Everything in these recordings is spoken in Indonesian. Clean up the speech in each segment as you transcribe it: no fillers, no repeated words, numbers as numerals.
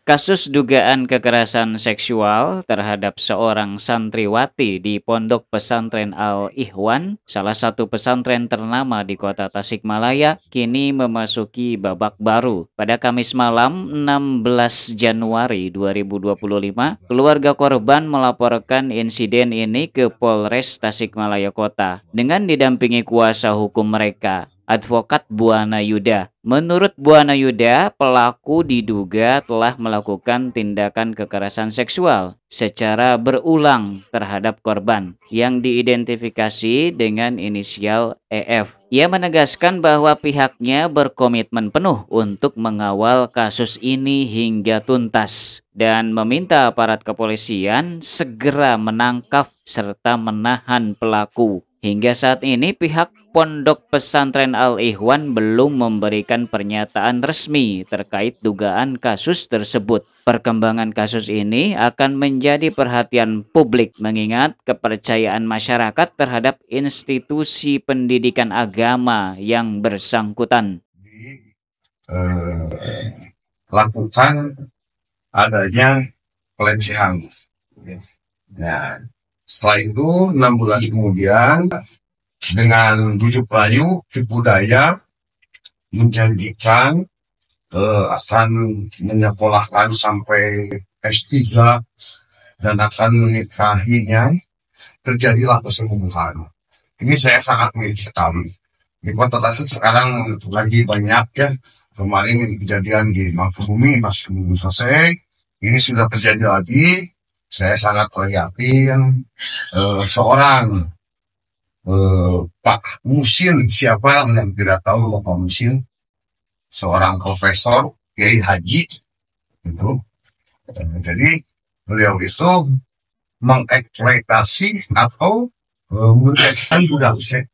Kasus dugaan kekerasan seksual terhadap seorang santriwati di Pondok Pesantren Al-Ikhwan, salah satu pesantren ternama di kota Tasikmalaya, kini memasuki babak baru. Pada Kamis malam 16 Januari 2025, keluarga korban melaporkan insiden ini ke Polres Tasikmalaya Kota dengan didampingi kuasa hukum mereka, Advokat Buana Yuda. Menurut Buana Yuda, pelaku diduga telah melakukan tindakan kekerasan seksual secara berulang terhadap korban yang diidentifikasi dengan inisial EF. Ia menegaskan bahwa pihaknya berkomitmen penuh untuk mengawal kasus ini hingga tuntas dan meminta aparat kepolisian segera menangkap serta menahan pelaku. Hingga saat ini pihak Pondok Pesantren Al-Ikhwan belum memberikan pernyataan resmi terkait dugaan kasus tersebut. Perkembangan kasus ini akan menjadi perhatian publik mengingat kepercayaan masyarakat terhadap institusi pendidikan agama yang bersangkutan. Lakukan adanya pelecehan. Nah, setelah itu 6 bulan kemudian dengan bujuk rayu tipu daya menjanjikan akan menyekolahkan sampai S3 dan akan menikahinya, terjadilah perselingkuhan. Ini saya sangat miris sekali. Di kota Tasik sekarang lagi banyak ya. Kemarin kejadian di Mangkubumi masih belum selesai. Ini sudah terjadi lagi. Saya sangat prihatin. Seorang Pak Musin, siapa yang tidak tahu Pak Musin, seorang profesor Kiai Haji itu. Jadi beliau itu mengeksploitasi atau menjadikan budak seks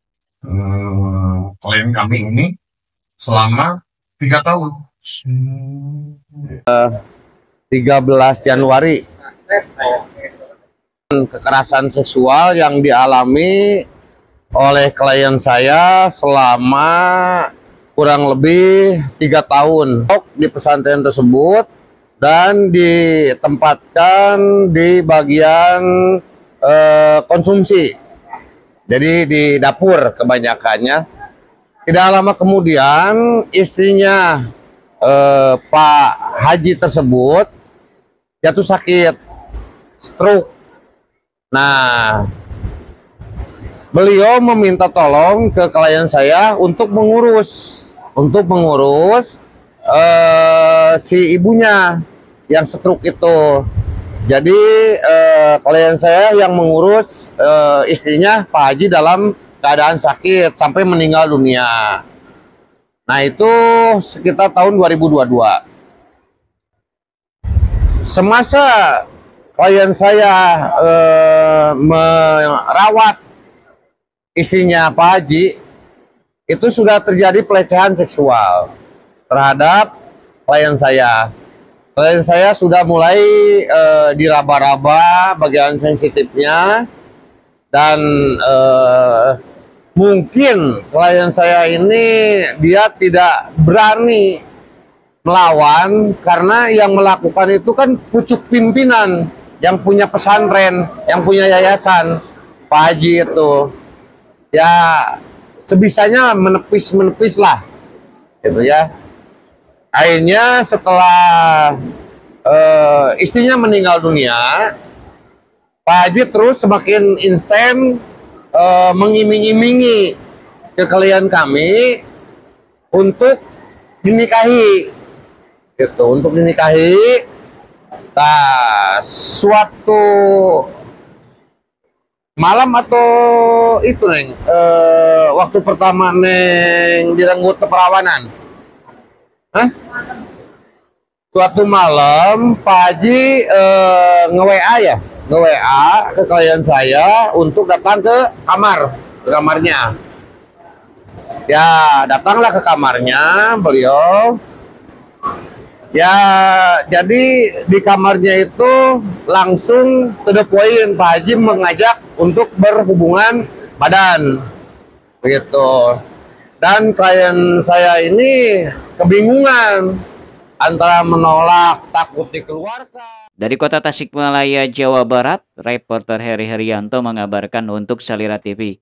klien kami ini selama 3 tahun. 13 Januari kekerasan seksual yang dialami oleh klien saya selama kurang lebih 3 tahun di pesantren tersebut dan ditempatkan di bagian konsumsi, jadi di dapur kebanyakannya. Tidak lama kemudian istrinya Pak Haji tersebut jatuh sakit, stroke. Nah, beliau meminta tolong ke klien saya untuk mengurus si ibunya yang stroke itu. Jadi klien saya yang mengurus istrinya Pak Haji dalam keadaan sakit sampai meninggal dunia. Nah, itu sekitar tahun 2022. Semasa klien saya merawat istrinya Pak Haji, itu sudah terjadi pelecehan seksual terhadap klien saya. Klien saya sudah mulai diraba-raba bagian sensitifnya, dan mungkin klien saya ini dia tidak berani melawan karena yang melakukan itu kan pucuk pimpinan yang punya pesantren, yang punya yayasan, Pak Haji itu. Ya sebisanya menepis lah gitu ya. Akhirnya setelah istrinya meninggal dunia, Pak Haji terus semakin instan mengiming-imingi ke klien kami untuk dinikahi gitu, Nah, suatu malam atau itu Neng, waktu pertama Neng direnggut keperawanan, suatu malam Pak Haji nge-WA ke klien saya untuk datang ke kamarnya. Ya, datanglah ke kamarnya beliau. Ya, jadi di kamarnya itu langsung to the point, Pak Haji mengajak untuk berhubungan badan, begitu. Dan klien saya ini kebingungan antara menolak, takut dikeluarkan. Dari kota Tasikmalaya, Jawa Barat, reporter Heri Herianto mengabarkan untuk Salira TV.